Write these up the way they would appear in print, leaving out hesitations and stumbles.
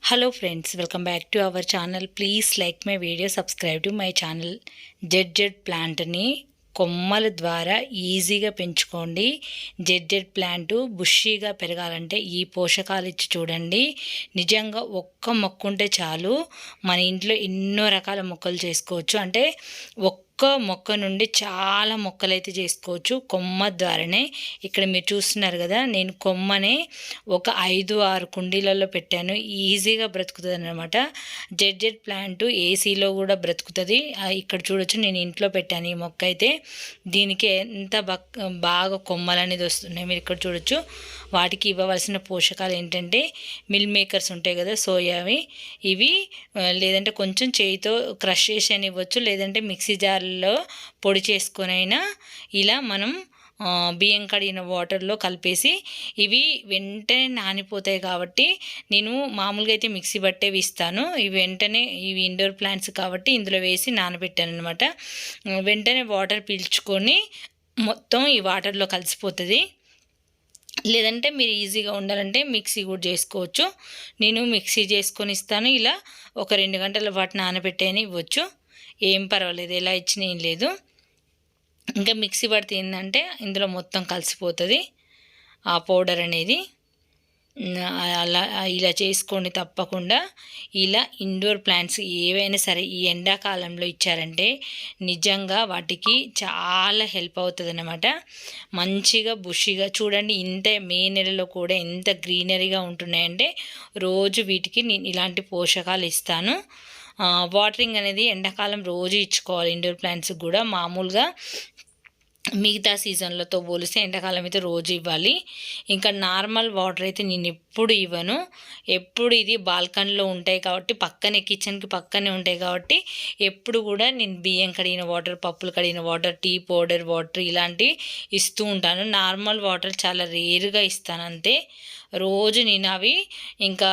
Hello friends, welcome back to our channel. Please like my video, subscribe to my channel. Z ప్లాంట్ని కొమ్మల ద్వారా ఈజీగా పెంచుకోండి. Z plant బుషీగా పెరగాలంటే ఈ పోషకాలు ఇచ్చి చూడండి. నిజంగా ఒక్క మొక్క ఉంటే చాలు మన ఇంట్లో ఎన్నో రకాల మొక్కలు చేసుకోవచ్చు. అంటే ఒక్క మొక్క నుండి చాలా మొక్కలైతే చేసుకోవచ్చు కొమ్మ ద్వారానే. ఇక్కడ మీరు చూస్తున్నారు కదా, నేను కొమ్మనే ఒక 5-6 కుండీలలో పెట్టాను. ఈజీగా బ్రతుకుతుంది అన్నమాట. జెడ్ ప్లాంట్ ఏసీలో కూడా బ్రతుకుతుంది. ఇక్కడ చూడొచ్చు, నేను ఇంట్లో పెట్టాను ఈ మొక్క అయితే. దీనికి ఎంత బాగా కొమ్మలు అనేది వస్తున్నాయి మీరు ఇక్కడ చూడొచ్చు. వాటికి ఇవ్వవలసిన పోషకాలు ఏంటంటే మిల్ మేకర్స్ ఉంటాయి కదా, సోయావి, ఇవి లేదంటే కొంచెం చేయితో క్రష్ చేసి అని ఇవ్వచ్చు, లేదంటే మిక్సీ జార్లో పొడి చేసుకొని అయినా ఇలా మనం బియ్యం కడిగిన వాటర్లో కలిపేసి, ఇవి వెంటనే నానిపోతాయి కాబట్టి నేను మామూలుగా అయితే మిక్సీ బట్టేవి ఇస్తాను. ఇవి వెంటనే, ఇవి ఇండోర్ ప్లాంట్స్ కాబట్టి ఇందులో వేసి నానబెట్టాను అనమాట. వెంటనే వాటర్ పీల్చుకొని మొత్తం ఈ వాటర్లో కలిసిపోతుంది. లేదంటే మీరు ఈజీగా ఉండాలంటే మిక్సీ కూడా చేసుకోవచ్చు. నేను మిక్సీ చేసుకొని ఇస్తాను. ఇలా ఒక 2 గంటల పాటు నానబెట్టేని ఇవ్వచ్చు, ఏం పర్వాలేదు, ఎలా ఇచ్చినా ఏం లేదు. ఇంకా మిక్సీ పడితే ఏంటంటే ఇందులో మొత్తం కలిసిపోతుంది ఆ పౌడర్ అనేది. అలా ఇలా చేసుకోండి తప్పకుండా. ఇలా ఇండోర్ ప్లాంట్స్ ఏవైనా సరే ఈ ఎండాకాలంలో ఇచ్చారంటే నిజంగా వాటికి చాలా హెల్ప్ అవుతుంది అన్నమాట. మంచిగా బుషిగా చూడండి. ఇంత మే నెలలో కూడా ఎంత గ్రీనరీగా ఉంటున్నాయంటే రోజు వీటికి నేను ఇలాంటి పోషకాలు ఇస్తాను. వాటరింగ్ అనేది ఎండాకాలం రోజు ఇచ్చుకోవాలి ఇండోర్ ప్లాంట్స్కి కూడా. మామూలుగా మిగతా సీజన్లతో పోలిస్తే ఎండాకాలం అయితే రోజు ఇవ్వాలి. ఇంకా నార్మల్ వాటర్ అయితే నేను ఎప్పుడు ఇవ్వను. ఎప్పుడు ఇది బాల్కనీలో ఉంటాయి కాబట్టి, పక్కనే కిచెన్కి పక్కనే ఉంటాయి కాబట్టి ఎప్పుడు కూడా నేను బియ్యం కడిగిన వాటర్, పప్పులు కడిగిన వాటర్, టీ పౌడర్ వాటర్ ఇలాంటివి ఇస్తూ ఉంటాను. నార్మల్ వాటర్ చాలా రేరుగా ఇస్తాను అంతే. రోజు నేను అవి ఇంకా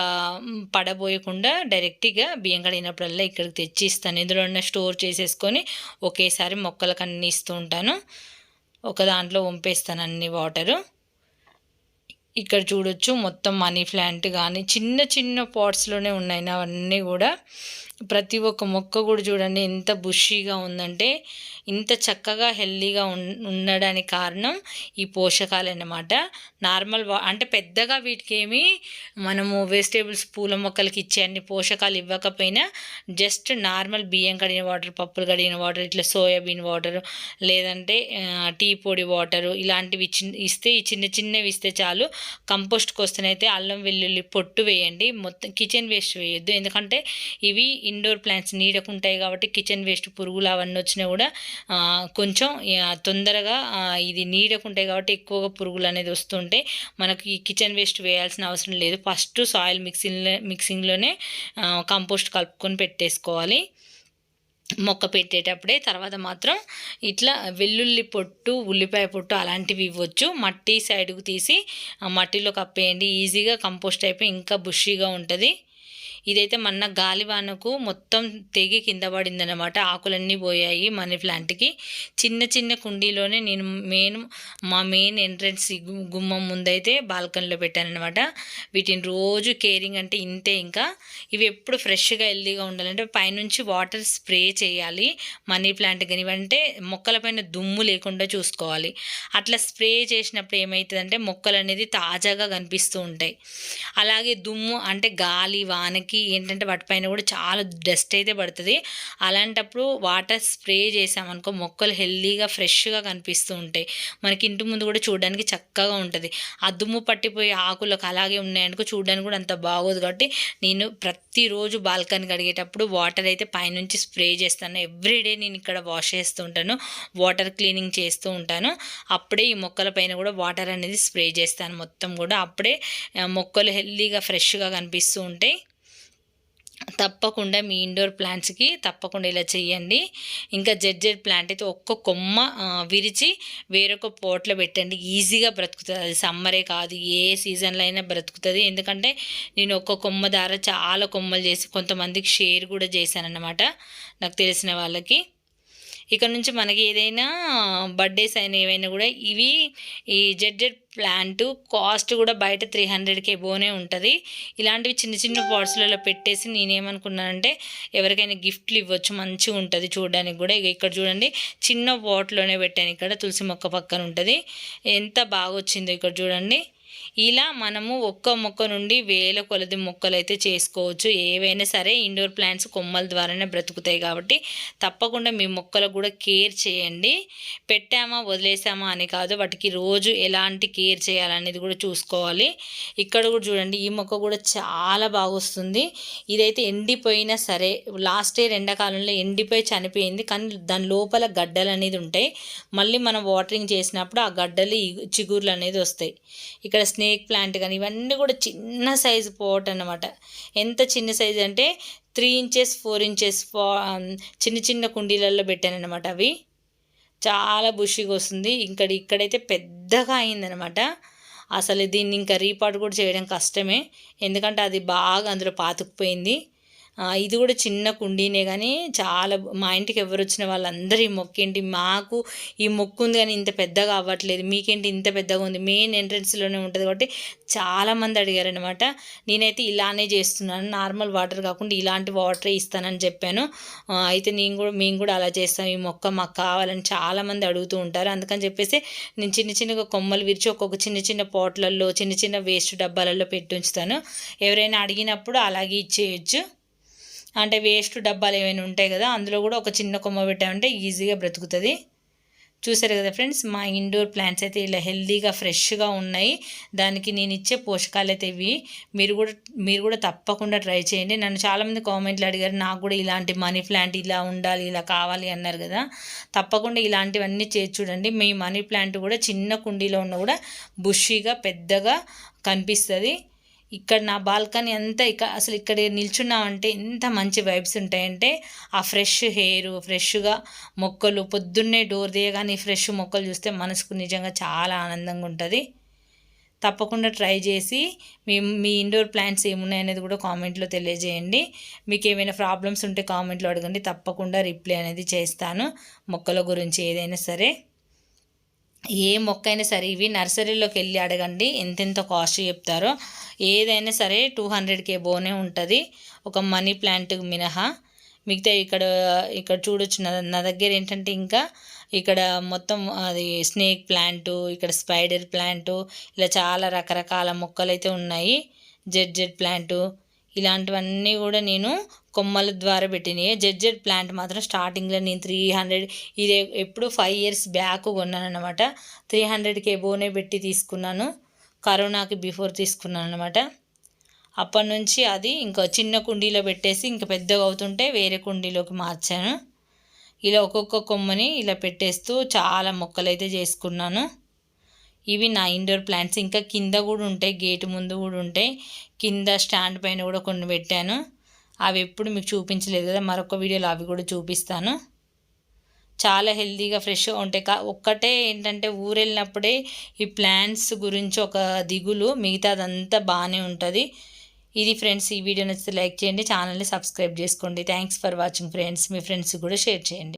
పడబోయకుండా డైరెక్ట్గా బియ్యం కడిగినప్పుడల్లా ఇక్కడికి తెచ్చి ఇస్తాను. ఇందులో స్టోర్ చేసేసుకొని ఒకేసారి మొక్కలకు అన్నీ ఇస్తూ ఉంటాను. ఒక దాంట్లో వంపేస్తాను అన్ని వాటరు. ఇక్కడ చూడొచ్చు మొత్తం మనీ ప్లాంట్ కానీ చిన్న చిన్న పాట్స్లోనే ఉన్నాయి అవన్నీ కూడా. ప్రతి ఒక్క మొక్క కూడా చూడండి ఎంత బుషీగా ఉందంటే, ఇంత చక్కగా హెల్దీగా ఉండడానికి కారణం ఈ పోషకాలు అన్నమాట. నార్మల్ అంటే పెద్దగా వీటికి ఏమి మనము వెజిటేబుల్స్, పూల మొక్కలకి ఇచ్చే అన్ని పోషకాలు ఇవ్వకపోయినా జస్ట్ నార్మల్ బియ్యం కడిగిన వాటర్, పప్పులు కడిగిన వాటర్, ఇట్లా సోయాబీన్ వాటర్, లేదంటే టీ పొడి వాటరు ఇలాంటివి ఇస్తే, ఈ చిన్న చిన్నవి ఇస్తే చాలు. కంపోస్ట్కి వస్తేనైతే అల్లం వెల్లుల్లి పొట్టు వేయండి, మొత్తం కిచెన్ వేస్ట్ వేయొద్దు. ఎందుకంటే ఇవి ఇండోర్ ప్లాంట్స్ నీడకుంటాయి కాబట్టి కిచెన్ వేస్ట్, పురుగులు అవన్నీ వచ్చినా కూడా కొంచెం తొందరగా ఇది నీడకుంటాయి కాబట్టి ఎక్కువగా పురుగులు అనేది వస్తుంటే మనకి ఈ కిచెన్ వేస్ట్ వేయాల్సిన అవసరం లేదు. ఫస్ట్ సాయిల్ మిక్సింగ్లోనే కంపోస్ట్ కలుపుకొని పెట్టేసుకోవాలి మొక్క పెట్టేటప్పుడే. తర్వాత మాత్రం ఇట్లా వెల్లుల్లి పొట్టు, ఉల్లిపాయ పొట్టు అలాంటివి ఇవ్వచ్చు. మట్టి సైడ్కు తీసి మట్టిలో కప్పేయండి. ఈజీగా కంపోస్ట్ అయిపోయి ఇంకా బుషీగా ఉంటుంది. ఇదైతే మొన్న గాలివానకు మొత్తం తెగి కింద పడిందనమాట. ఆకులన్నీ పోయాయి మనీ ప్లాంట్కి. చిన్న చిన్న కుండీలోనే నేను మా మెయిన్ ఎంట్రన్స్ గుమ్మం ముందైతే బాల్కనీలో పెట్టానమాట. వీటిని రోజు కేరింగ్ అంటే ఇంతే. ఇంకా ఇవి ఎప్పుడు ఫ్రెష్గా హెల్దీగా ఉండాలంటే పైనుంచి వాటర్ స్ప్రే చేయాలి మనీ ప్లాంట్ కానీ. అంటే మొక్కలపైన దుమ్ము లేకుండా చూసుకోవాలి. అట్లా స్ప్రే చేసినప్పుడు ఏమవుతుందంటే మొక్కలు అనేది తాజాగా కనిపిస్తూ ఉంటాయి. అలాగే దుమ్ము అంటే గాలి వానకి ఏంటంటే వాటిపైన కూడా చాలా డస్ట్ అయితే పడుతుంది. అలాంటప్పుడు వాటర్ స్ప్రే చేసామనుకో మొక్కలు హెల్దీగా ఫ్రెష్గా కనిపిస్తూ ఉంటాయి. మనకి ఇంటి ముందు కూడా చూడడానికి చక్కగా ఉంటుంది. ఆ దుమ్ము పట్టిపోయి ఆకులకు అలాగే ఉన్నాయనుకో చూడడానికి కూడా అంత బాగోదు. కాబట్టి నేను ప్రతిరోజు బాల్కనీ కడిగేటప్పుడు వాటర్ అయితే పైనుంచి స్ప్రే చేస్తాను. ఎవ్రీడే నేను ఇక్కడ వాష్ చేస్తూ ఉంటాను, వాటర్ క్లీనింగ్ చేస్తూ ఉంటాను. అప్పుడే ఈ మొక్కల పైన కూడా వాటర్ అనేది స్ప్రే చేస్తాను మొత్తం కూడా. అప్పుడే మొక్కలు హెల్దీగా ఫ్రెష్గా కనిపిస్తూ ఉంటాయి. తప్పకుండా మీ ఇండోర్ ప్లాంట్స్కి తప్పకుండా ఇలా చేయండి. ఇంకా జెడ్ ప్లాంట్ అయితే ఒక్క కొమ్మ విరిచి వేరొక పోట్లో పెట్టండి, ఈజీగా బ్రతుకుతుంది. అది సమ్మరే కాదు, ఏ సీజన్లో అయినా బ్రతుకుతుంది. ఎందుకంటే నేను ఒక్క కొమ్మ ద్వారా చాలా కొమ్మలు చేసి కొంతమందికి షేర్ కూడా చేశాను అన్నమాట, నాకు తెలిసిన వాళ్ళకి. ఇక్కడ నుంచి మనకి ఏదైనా బర్త్డేస్ అయినా ఏవైనా కూడా ఇవి ఈ జెడ్ ప్లాంట్ కాస్ట్ కూడా బయట 300కి ఎబోనే ఉంటుంది. ఇలాంటివి చిన్న చిన్న పాట్స్లలో పెట్టేసి నేనేమనుకున్నానంటే ఎవరికైనా గిఫ్ట్లు ఇవ్వచ్చు, మంచిగా ఉంటుంది చూడడానికి కూడా. ఇక్కడ చూడండి చిన్న పాట్లోనే పెట్టాను, ఇక్కడ తులసి మొక్క పక్కన ఉంటుంది. ఎంత బాగా వచ్చిందో ఇక్కడ చూడండి. ఇలా మనము ఒక్క మొక్క నుండి వేల కొలది మొక్కలు అయితే చేసుకోవచ్చు. ఏవైనా సరే ఇండోర్ ప్లాంట్స్ కొమ్మల ద్వారానే బ్రతుకుతాయి కాబట్టి తప్పకుండా మీ మొక్కలకు కూడా కేర్ చేయండి. పెట్టామా వదిలేసామా అని కాదు, వాటికి రోజు ఎలాంటి కేర్ చేయాలనేది కూడా చూసుకోవాలి. ఇక్కడ కూడా చూడండి ఈ మొక్క కూడా చాలా బాగా వస్తుంది. ఇదైతే ఎండిపోయినా సరే లాస్ట్ ఇయర్ ఎండాకాలంలో ఎండిపోయి చనిపోయింది, కానీ దాని లోపల గడ్డలు అనేది ఉంటాయి. మళ్ళీ మనం వాటరింగ్ చేసినప్పుడు ఆ గడ్డలు చిగుర్లు అనేది వస్తాయి. ఇక్కడ స్నేక్ ప్లాంట్ కానీ ఇవన్నీ కూడా చిన్న సైజు పోట్ అన్నమాట. ఎంత చిన్న సైజు అంటే 3 ఇంచెస్ 4 ఇంచెస్ చిన్న చిన్న కుండీలలో పెట్టాను అనమాట. అవి చాలా బుషిగా వస్తుంది. ఇక్కడైతే పెద్దగా అయిందనమాట. అసలు దీన్ని ఇంకా రీపాట్ కూడా చేయడం కష్టమే, ఎందుకంటే అది బాగా అందులో పాతుకుపోయింది. ఇది కూడా చిన్న కుండీనే, కానీ చాలా మా ఇంటికి ఎవరు వచ్చిన వాళ్ళందరూ ఈ మొక్కేంటి మాకు ఈ మొక్కు ఉంది కానీ ఇంత పెద్దగా అవ్వట్లేదు, మీకేంటి ఇంత పెద్దగా ఉంది, మెయిన్ ఎంట్రన్స్లోనే ఉంటుంది కాబట్టి చాలామంది అడిగారనమాట. నేనైతే ఇలానే చేస్తున్నాను, నార్మల్ వాటర్ కాకుండా ఇలాంటి వాటరే ఇస్తానని చెప్పాను. అయితే మేము కూడా అలా చేస్తాం, ఈ మొక్క మాకు కావాలని చాలామంది అడుగుతూ ఉంటారు. అందుకని చెప్పేసి నేను చిన్నగా కొమ్మలు విరిచి ఒక్కొక్క చిన్న పాట్లలో చిన్న వేస్ట్ డబ్బాలలో పెట్టి ఉంచుతాను. ఎవరైనా అడిగినప్పుడు అలాగే ఇచ్చేయచ్చు. అంటే వేస్ట్ డబ్బాలు ఏమైనా ఉంటాయి కదా, అందులో కూడా ఒక చిన్న కొమ్మ పెట్టామంటే ఈజీగా బ్రతుకుతుంది. చూసారు కదా ఫ్రెండ్స్, మా ఇండోర్ ప్లాంట్స్ అయితే ఇలా హెల్తీగా ఫ్రెష్గా ఉన్నాయి. దానికి నేను ఇచ్చే పోషకాలు అయితే ఇవి. మీరు కూడా తప్పకుండా ట్రై చేయండి. నన్ను చాలామంది కామెంట్లు అడిగారు, నాకు కూడా ఇలాంటి మనీ ప్లాంట్ ఇలా ఉండాలి, ఇలా కావాలి అన్నారు కదా. తప్పకుండా ఇలాంటివన్నీ చేసి చూడండి. మీ మనీ ప్లాంట్ కూడా చిన్న కుండీలో ఉన్న కూడా బుషీగా పెద్దగా కనిపిస్తుంది. ఇక్కడ నా బాల్కనీ అంతా అసలు ఇక్కడ నిల్చున్నామంటే ఎంత మంచి వైబ్స్ ఉంటాయంటే, ఆ ఫ్రెష్ హెయిర్, ఫ్రెష్గా మొక్కలు, పొద్దున్నే డోర్ తీయగానే ఫ్రెష్ మొక్కలు చూస్తే మనసుకు నిజంగా చాలా ఆనందంగా ఉంటుంది. తప్పకుండా ట్రై చేసి మీ ఇండోర్ ప్లాంట్స్ ఏమున్నాయనేది కూడా కామెంట్లో తెలియజేయండి. మీకు ఏమైనా ప్రాబ్లమ్స్ ఉంటే కామెంట్లో అడగండి, తప్పకుండా రిప్లై అనేది చేస్తాను. మొక్కల గురించి ఏదైనా సరే, ఏ మొక్క అయినా సరే ఇవి నర్సరీలోకి వెళ్ళి అడగండి ఎంతెంత కాస్ట్ చెప్తారో. ఏదైనా సరే 200కి ఎబోనే ఉంటుంది, ఒక మనీ ప్లాంట్ మినహా. మిగతా ఇక్కడ చూడొచ్చు నా దగ్గర ఏంటంటే ఇంకా ఇక్కడ మొత్తం అది స్నేక్ ప్లాంటు, ఇక్కడ స్పైడర్ ప్లాంటు, ఇలా చాలా రకరకాల మొక్కలు అయితే ఉన్నాయి. జెడ్ ప్లాంటు ఇలాంటివన్నీ కూడా నేను కొమ్మల ద్వారా పెట్టినాయి. జెడ్ ప్లాంట్ మాత్రం స్టార్టింగ్లో నేను 300, ఇది ఎప్పుడు 5 years బ్యాక్ కొన్నాను అనమాట. 300కి ఎబోనే పెట్టి తీసుకున్నాను, కరోనాకి బిఫోర్ తీసుకున్నాను అనమాట. అప్పటి నుంచి అది ఇంకా చిన్న కుండీలో పెట్టేసి ఇంకా పెద్దగా అవుతుంటే వేరే కుండీలోకి మార్చాను. ఇలా ఒక్కొక్క కొమ్మని ఇలా పెట్టేస్తూ చాలా మొక్కలు అయితే చేసుకున్నాను. ఇవి నా ఇండోర్ ప్లాంట్స్. ఇంకా కింద కూడా ఉంటాయి, గేటు ముందు కూడా ఉంటాయి, కింద స్టాండ్ పైన కూడా కొన్ని పెట్టాను. అవి ఎప్పుడు మీకు చూపించలేదు కదా, మరొక వీడియోలో అవి కూడా చూపిస్తాను. చాలా హెల్తీగా ఫ్రెష్గా ఉంటాయి. ఒక్కటే ఏంటంటే ఊరు వెళ్ళినప్పుడే ఈ ప్లాంట్స్ గురించి ఒక దిగులు, మిగతాదంతా బాగానే ఉంటుంది. ఇది ఫ్రెండ్స్, ఈ వీడియో నచ్చితే లైక్ చేయండి, ఛానల్ని సబ్స్క్రైబ్ చేసుకోండి. Thanks for watching friends. Me friends కూడా షేర్ చేయండి.